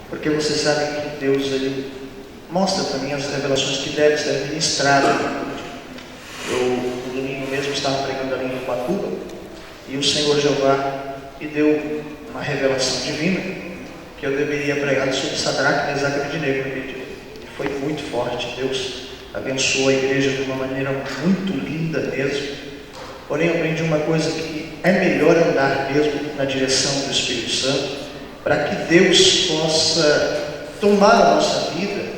porque vocês sabem que Deus ele mostra para mim as revelações que devem ser ministradas. Eu, no domingo mesmo, estava pregando ali em Ubatuba, e o Senhor Jeová me deu uma revelação divina, que eu deveria pregar sobre Sadraque, Mesaque e Abednego naquele dia. E foi muito forte. Deus abençoou a igreja de uma maneira muito linda mesmo. Porém, eu aprendi uma coisa, que é melhor andar mesmo na direção do Espírito Santo, para que Deus possa tomar a nossa vida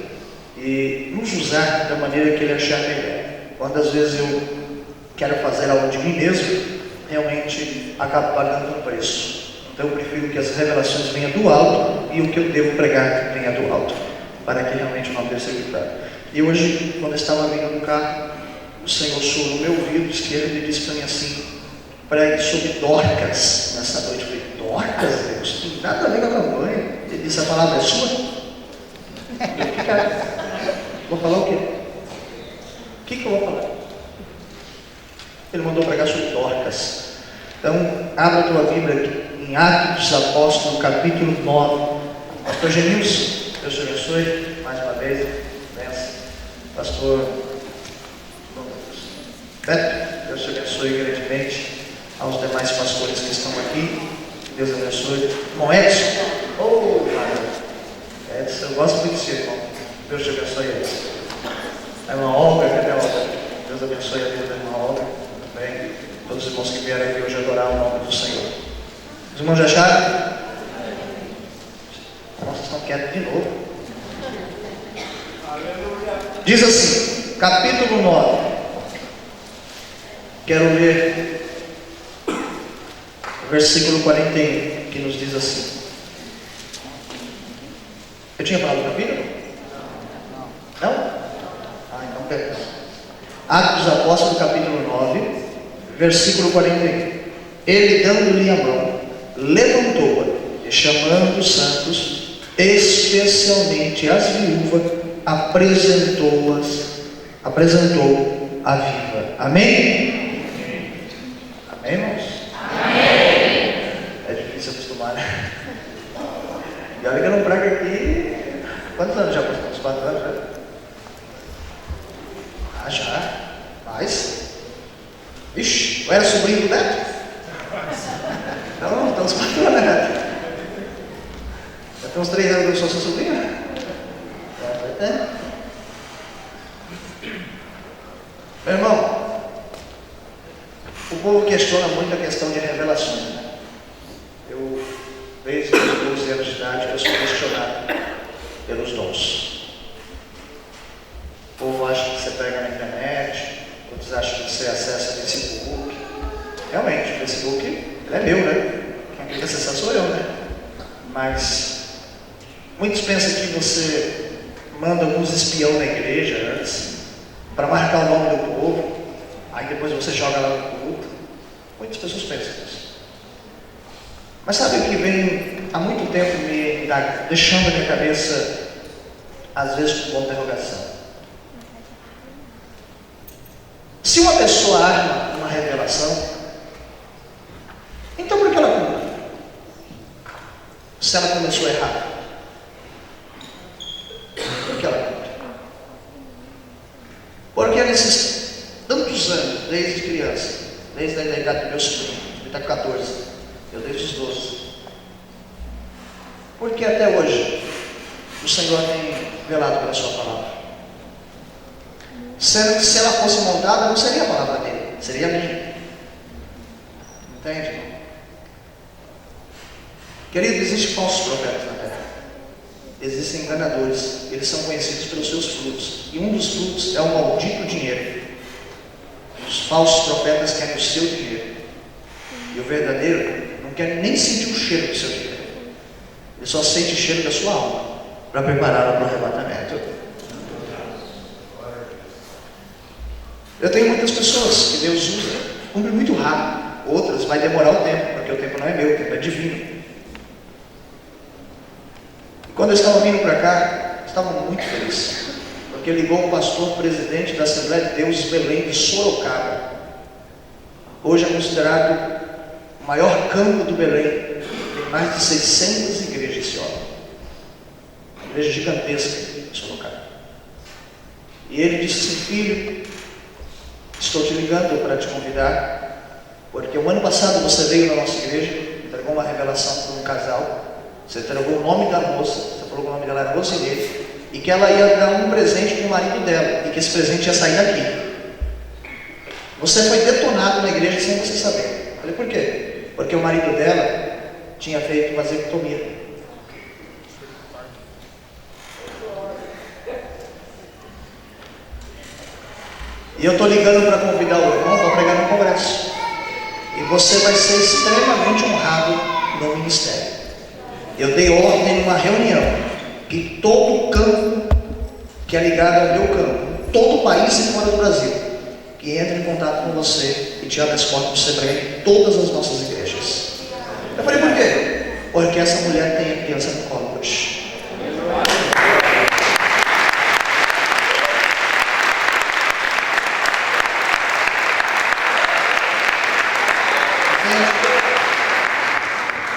e nos usar da maneira que Ele achar melhor. Quando às vezes eu quero fazer algo de mim mesmo, realmente acabo pagando um preço. Então eu prefiro que as revelações venham do alto, e o que eu devo pregar venha do alto, para que realmente o nome dele seja glorificado. E hoje, quando eu estava vindo no carro, o Senhor soou no meu ouvido esquerdo e disse para mim assim: pregue sobre Dorcas nessa noite. Eu falei: Dorcas, Deus? Não tem nada a ver com a campanha. Ele disse: a palavra é sua? Eu fiquei, cara, vou falar o quê? O que eu vou falar? Ele mandou pregar sobre Dorcas. Então, abra a tua Bíblia aqui em Atos dos Apóstolos, capítulo 9. Pastor Genilson, Deus te abençoe mais uma vez. Benção. Pastor Beto, Deus te abençoe grandemente. Aos demais pastores que estão aqui, Deus abençoe. Irmão Edson, Edson, eu gosto muito de você, irmão. Deus te abençoe, Edson. A irmã Olga, cadê a Olga? Deus abençoe a vida da irmã Olga também. Todos os irmãos que vieram aqui hoje adorar o nome do Senhor. Os irmãos já acharam? Nossa, estão quietos de novo. Diz assim, capítulo 9. Quero ler o versículo 41, que nos diz assim. Eu tinha falado do capítulo? Não? Então beleza. Atos dos Apóstolos, capítulo 9, versículo 41. Ele, dando-lhe a mão, levantou-a e, chamando os santos, especialmente as viúvas, apresentou a viva. Amém? Amém, irmãos? Amém. É difícil acostumar, né? E olha que eu não prego aqui. Quantos anos já passamos? 4 anos, né? Já. Mais? Ixi, eu era sobrinho do Neto? Não, então uns 4 anos, né, Neto? Já tem uns 3 anos que eu sou seu sobrinho, né? Meu irmão, o povo questiona muito a questão de revelações, né? Eu, desde os 12 anos de idade, eu sou questionado pelos dons. O povo acha que você pega na internet, outros acham que você acessa o Facebook. Realmente, o Facebook ele é meu, né? Quem tem que acessar sou eu, né? Mas muitos pensam que você manda alguns espião na igreja antes, para marcar o nome do povo, aí depois você joga lá no culto. Muitas pessoas pensam nisso. Mas sabe o que vem há muito tempo me deixando a minha cabeça, às vezes com uma interrogação? Se uma pessoa arma uma revelação, então por que ela cumpre? Se ela começou errado, por que ela cumpre? Porque nesses tantos anos, desde criança, desde a idade do meu sobrinho, ele está com 14, eu desde os 12, porque até hoje o Senhor tem velado pela sua palavra. Se ela fosse montada, não seria a palavra dele, seria a minha. Entende? Querido, existem falsos profetas na terra. Existem enganadores. Eles são conhecidos pelos seus frutos. E um dos frutos é o maldito dinheiro. Os falsos profetas querem o seu dinheiro. E o verdadeiro não quer nem sentir o cheiro do seu dinheiro. Ele só sente o cheiro da sua alma para prepará-la para o arrebatamento. Eu tenho muitas pessoas que Deus usa, cumpre muito rápido. Outras vai demorar o tempo, porque o tempo não é meu, o tempo é divino. E quando eu estava vindo para cá, estava muito feliz, porque ligou um pastor presidente da Assembleia de Deus Belém de Sorocaba. Hoje é considerado o maior campo do Belém. Tem mais de 600 igrejas esse homem. igreja gigantesca em Sorocaba. E ele disse assim: filho, estou te ligando para te convidar, porque o ano passado você veio na nossa igreja, entregou uma revelação para um casal, você entregou o nome da moça, você falou que o nome dela era Rosilene, e que ela ia dar um presente para o marido dela, e que esse presente ia sair daqui. Você foi detonado na igreja sem você saber. Eu falei: por quê? Porque o marido dela tinha feito vasectomia. E eu estou ligando para convidar o irmão para pregar no congresso. E você vai ser extremamente honrado no ministério. Eu dei ordem numa reunião que todo o campo que é ligado ao meu campo, em todo o país e fora do Brasil, que entre em contato com você e te abre as portas para você pregar em todas as nossas igrejas. Eu falei: por quê? Porque essa mulher tem a criança no colo hoje.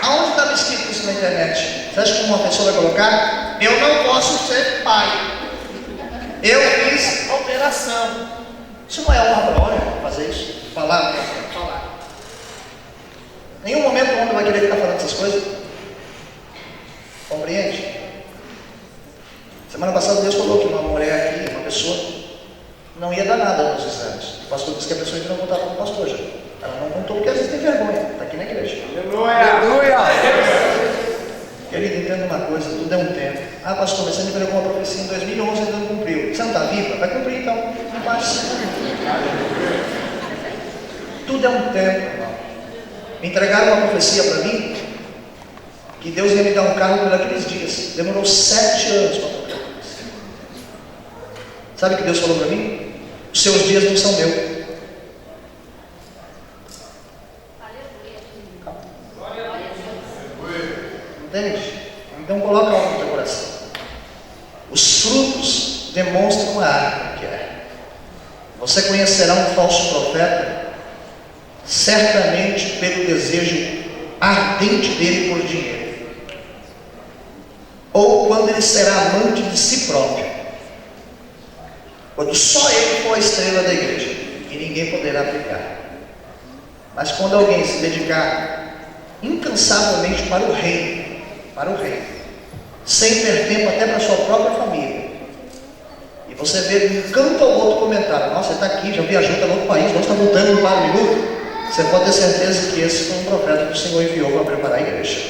Aonde estava escrito isso na internet? Você acha que uma pessoa vai colocar: eu não posso ser pai, eu fiz operação? Isso não é honra para homem fazer isso? Falar. Nenhum momento o homem vai querer ficar falando essas coisas. Compreende? Semana passada Deus falou que uma mulher aqui, uma pessoa, não ia dar nada nos exames. O pastor disse que a pessoa ainda não contava com o pastor já. Ela não contou porque às vezes tem vergonha. Está aqui na igreja. Aleluia! Querido, entenda uma coisa, tudo é um tempo. Ah, pastor, mas você me entregou uma profecia em 2011 e ainda não cumpriu. Você não está viva? Vai cumprir então. Não passa. Tudo é um tempo, irmão. Me entregaram uma profecia para mim que Deus ia me dar um carro por aqueles dias. Demorou 7 anos para comprar. Sabe o que Deus falou para mim? Os seus dias não são meus. Entende? Então coloca algo no teu coração. Os frutos demonstram a árvore que é. Você conhecerá um falso profeta certamente pelo desejo ardente dele por dinheiro, ou quando ele será amante de si próprio, quando só ele for a estrela da igreja e ninguém poderá brilhar. Mas quando alguém se dedicar incansavelmente para o reino, sem ter tempo até para a sua própria família, e você vê de um canto ao outro comentário: nossa, você está aqui, já viajou, está no outro país, nós estamos voltando para o minuto. Você pode ter certeza que esse foi um profeta que o Senhor enviou para preparar a igreja.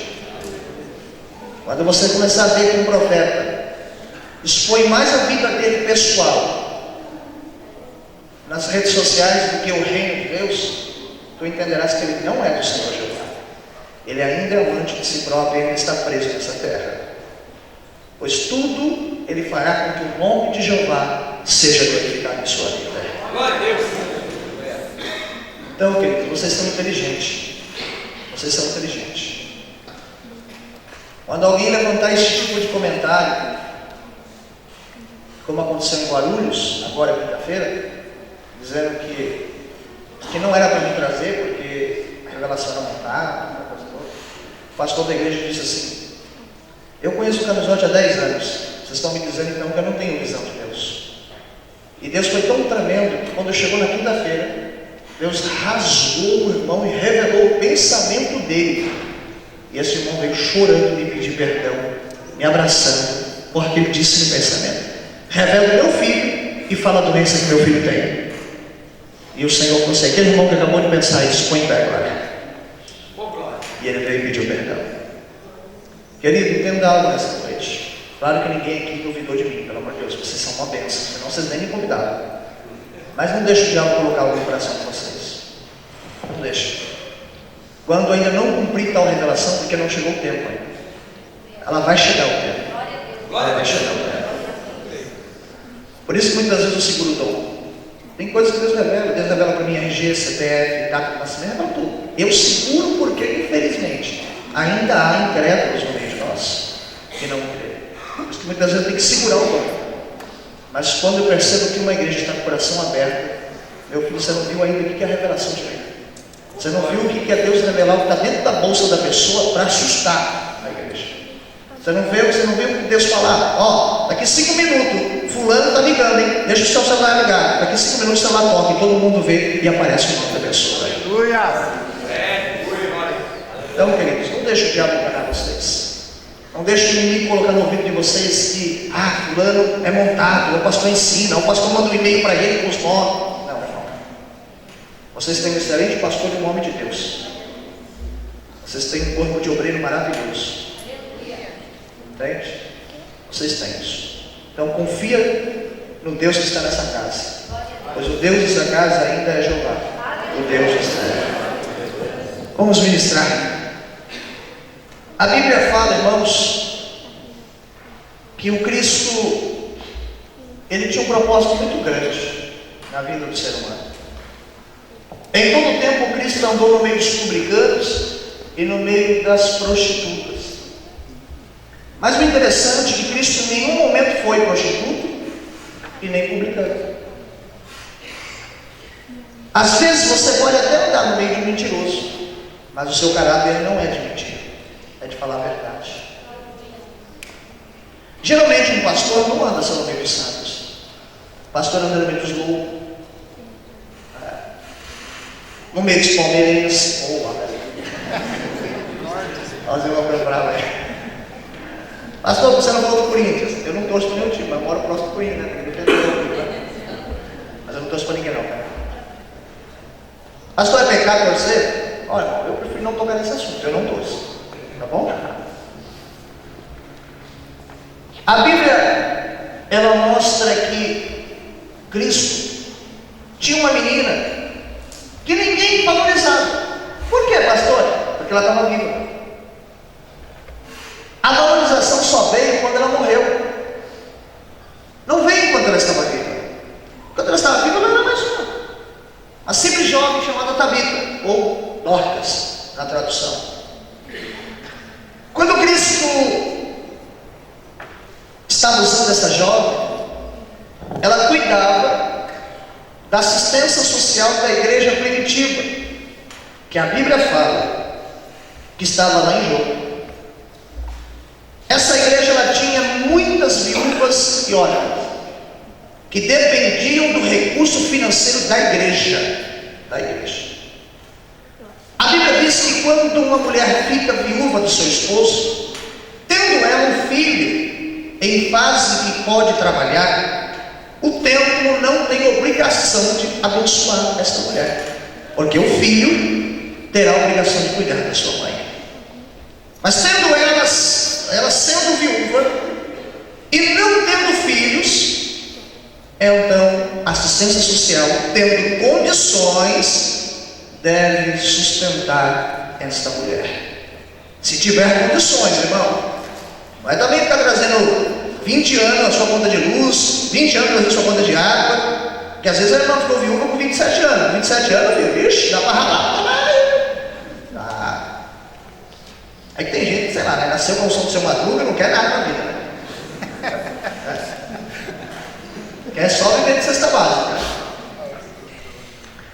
Quando você começar a ver que um profeta expõe mais a vida dele pessoal nas redes sociais do que o reino de Deus, tu entenderás que ele não é do Senhor Jeová. Ele ainda é amante de si próprio e ainda está preso nessa terra. Pois tudo ele fará com que o nome de Jeová seja glorificado em sua vida. Glória a Deus! Então, queridos, vocês são inteligentes. Vocês são inteligentes. Quando alguém levantar esse tipo de comentário, como aconteceu em Guarulhos, agora quinta-feira, dizendo que não era para me trazer, porque a revelação não estava, o pastor da igreja disse assim: eu conheço o Camisote há 10 anos, vocês estão me dizendo então que eu não tenho visão de Deus. E Deus foi tão tremendo que quando chegou na quinta-feira, Deus rasgou o irmão e revelou o pensamento dele. E esse irmão veio chorando me pedir perdão, me abraçando, porque ele disse no pensamento: revela o meu filho e fala a doença que meu filho tem. E o Senhor falou assim: aquele irmão que acabou de pensar isso, põe em pé agora. E ele veio e pediu perdão. Querido, entenda algo nessa noite. Claro que ninguém aqui duvidou de mim, pelo amor de Deus, vocês são uma bênção, senão vocês nem me convidaram. Mas não deixe o diabo colocar algo no coração de vocês. Não deixe. Quando ainda não cumprir tal revelação, porque não chegou o tempo ainda. Ela vai chegar o tempo. Ela vai chegar o tempo. Por isso que muitas vezes eu seguro o dom. Tem coisas que Deus revela para mim, RG, CPF, data de nascimento, revela tudo. Eu seguro porque, infelizmente, ainda há incrédulos no meio de nós que não creem. Por isso que muitas vezes eu tenho que segurar o dom. Mas quando eu percebo que uma igreja está com o coração aberto, meu filho, você não viu ainda o que é a revelação divina. Você não viu o que é Deus revelar o que está dentro da bolsa da pessoa para assustar a igreja. Você não viu Deus falar, ó, daqui 5 minutos, fulano está ligando, hein? Deixa o seu celular ligar. Daqui 5 minutos o celular toca e todo mundo vê e aparece o nome da pessoa. Aleluia! Então, queridos, não deixe o diabo enganar vocês. Não deixe o inimigo colocar no ouvido de vocês que, fulano é montado, o pastor ensina, o pastor manda um e-mail para ele com os nomes. Não. Vocês têm um excelente pastor em nome de Deus. Vocês têm um corpo de obreiro maravilhoso. Entende? Vocês têm isso. Então confia no Deus que está nessa casa. Pois o Deus dessa casa ainda é Jeová. O Deus de Israel. Vamos ministrar. A Bíblia fala, irmãos, que o Cristo, ele tinha um propósito muito grande na vida do ser humano. Em todo o tempo o Cristo andou no meio dos publicanos e no meio das prostitutas. Mas o interessante é que Cristo em nenhum momento foi prostituto e nem publicano. Às vezes você pode até andar no meio de um mentiroso, mas o seu caráter não é de mentira, é de falar a verdade. Geralmente um pastor não anda só no meio dos santos. O pastor anda no meio dos loucos, no meio dos palmeirenses. Fazer uma coisa brava aí. Pastor, você não falou do Corinthians. Eu não torço para nenhum time, mas moro próximo do Corinthians, né? Mas eu não torço para ninguém não, cara. Pastor, é pecado torcer? Olha, eu prefiro não tocar nesse assunto, eu não torço. Tá bom? A Bíblia, ela mostra que Cristo tinha uma menina que ninguém valorizava. Por quê, pastor? Porque ela estava viva. A valorização só veio quando ela morreu. Não veio quando ela estava viva. Quando ela estava viva, ela era mais uma simples jovem chamada Tabita, ou Dorcas, na tradução. Quando Cristo estava usando essa jovem, ela cuidava da assistência social da igreja primitiva, que a Bíblia fala que estava lá em Jogo. Essa igreja ela tinha muitas viúvas e órfãos que dependiam do recurso financeiro da igreja. A Bíblia diz que quando uma mulher fica viúva do seu esposo, tendo ela um filho em fase que pode trabalhar, o templo não tem obrigação de abençoar essa mulher, porque o filho terá a obrigação de cuidar da sua mãe. Mas tendo ela sendo viúva e não tendo filhos, então a assistência social, tendo condições, deve sustentar esta mulher. Se tiver condições, irmão. Mas também ficar trazendo 20 anos na sua conta de luz, 20 anos na sua conta de água, que às vezes a irmã ficou viúva com 27 anos. 27 anos, filho, vixe, dá para ralar. Aí tem gente, sei lá, né? Nasceu com o som do seu Madruga, não quer nada na vida, né? Quer só viver de cesta básica.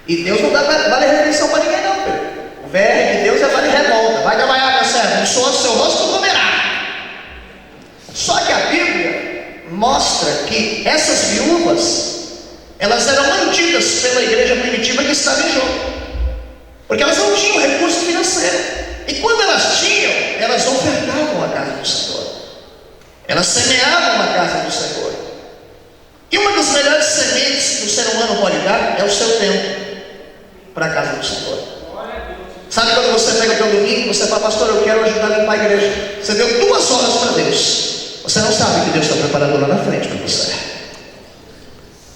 E Deus não dá vale refeição para ninguém não, filho. O VR de Deus é vale revolta. Vai trabalhar, meu servo, no suor do seu rosto tu comerá. Só que a Bíblia mostra que essas viúvas, elas eram mantidas pela igreja primitiva que estava em jogo, porque elas não tinham recurso financeiro. E quando elas tinham, elas ofertavam a casa do Senhor. Elas semeavam a casa do Senhor. E uma das melhores sementes que o ser humano pode dar é o seu tempo para a casa do Senhor. Sabe quando você pega o teu domingo, você fala, pastor, eu quero ajudar a limpar a igreja. Você deu 2 horas para Deus. Você não sabe que Deus está preparando lá na frente para você.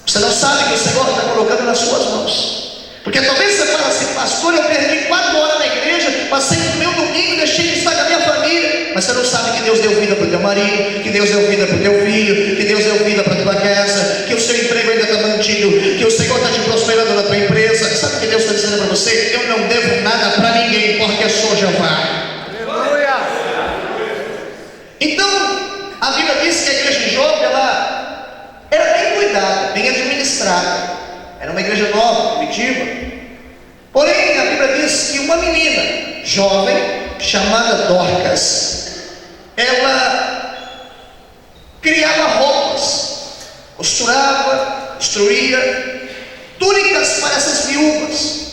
Você não sabe que o Senhor está colocando nas suas mãos. Porque talvez você fale assim, pastor, eu perdi 4 horas na igreja, passei o meu domingo, deixei de estar com a minha família. Mas você não sabe que Deus deu vida para o teu marido, que Deus deu vida para o teu filho, que Deus deu vida para a tua casa, que o seu emprego ainda está mantido, que o Senhor está te prosperando na tua empresa. Sabe o que Deus está dizendo para você? Eu não devo nada para ninguém, porque eu sou Jeová. Aleluia! Então, a Bíblia diz que a igreja de Jope, ela era bem cuidada, bem administrada. Era uma igreja nova, primitiva. Porém, a Bíblia diz que uma menina jovem, chamada Dorcas, ela costurava, instruía, túnicas para essas viúvas.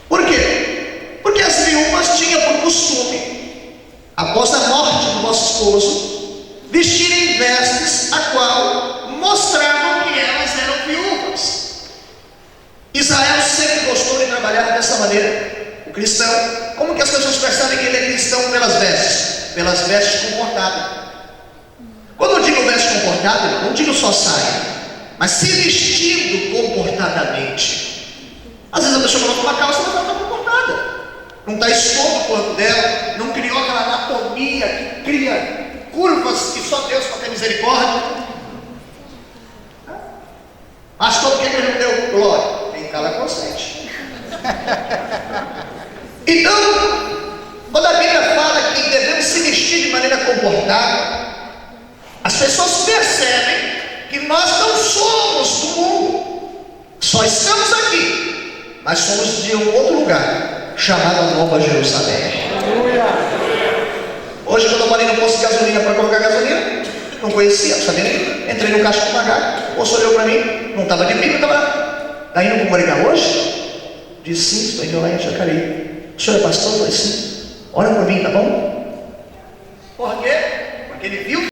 Por quê? Porque as viúvas tinham por costume, após a morte do vosso esposo, vestirem vestes a qual mostravam que elas eram viúvas. Israel sempre gostou de trabalhar dessa maneira. O cristão, como que as pessoas percebem que ele é cristão? Pelas vestes comportadas. Quando eu digo veste comportada, não digo só saia, mas se vestindo comportadamente. Às vezes a pessoa coloca uma calça, mas ela não está comportada, não está expondo o corpo dela, não criou aquela anatomia que cria curvas que só Deus pode ter misericórdia. Pastor, por que ele não deu glória? Quem cala consente. Então, quando a Bíblia fala que devemos se vestir de maneira comportada, as pessoas percebem que nós não somos do mundo, só estamos aqui, mas somos de um outro lugar, chamado Nova Jerusalém. Hoje, quando eu parei no posto de gasolina para colocar gasolina, não conhecia, não sabia nem, entrei no caixa de pagar, o moço olhou para mim, não estava de bico, estava, está indo para o Maringá hoje? Disse sim, estou indo lá em Jacareí. O senhor é pastor? Eu falei sim. Olha para mim, tá bom? Por quê? Porque ele viu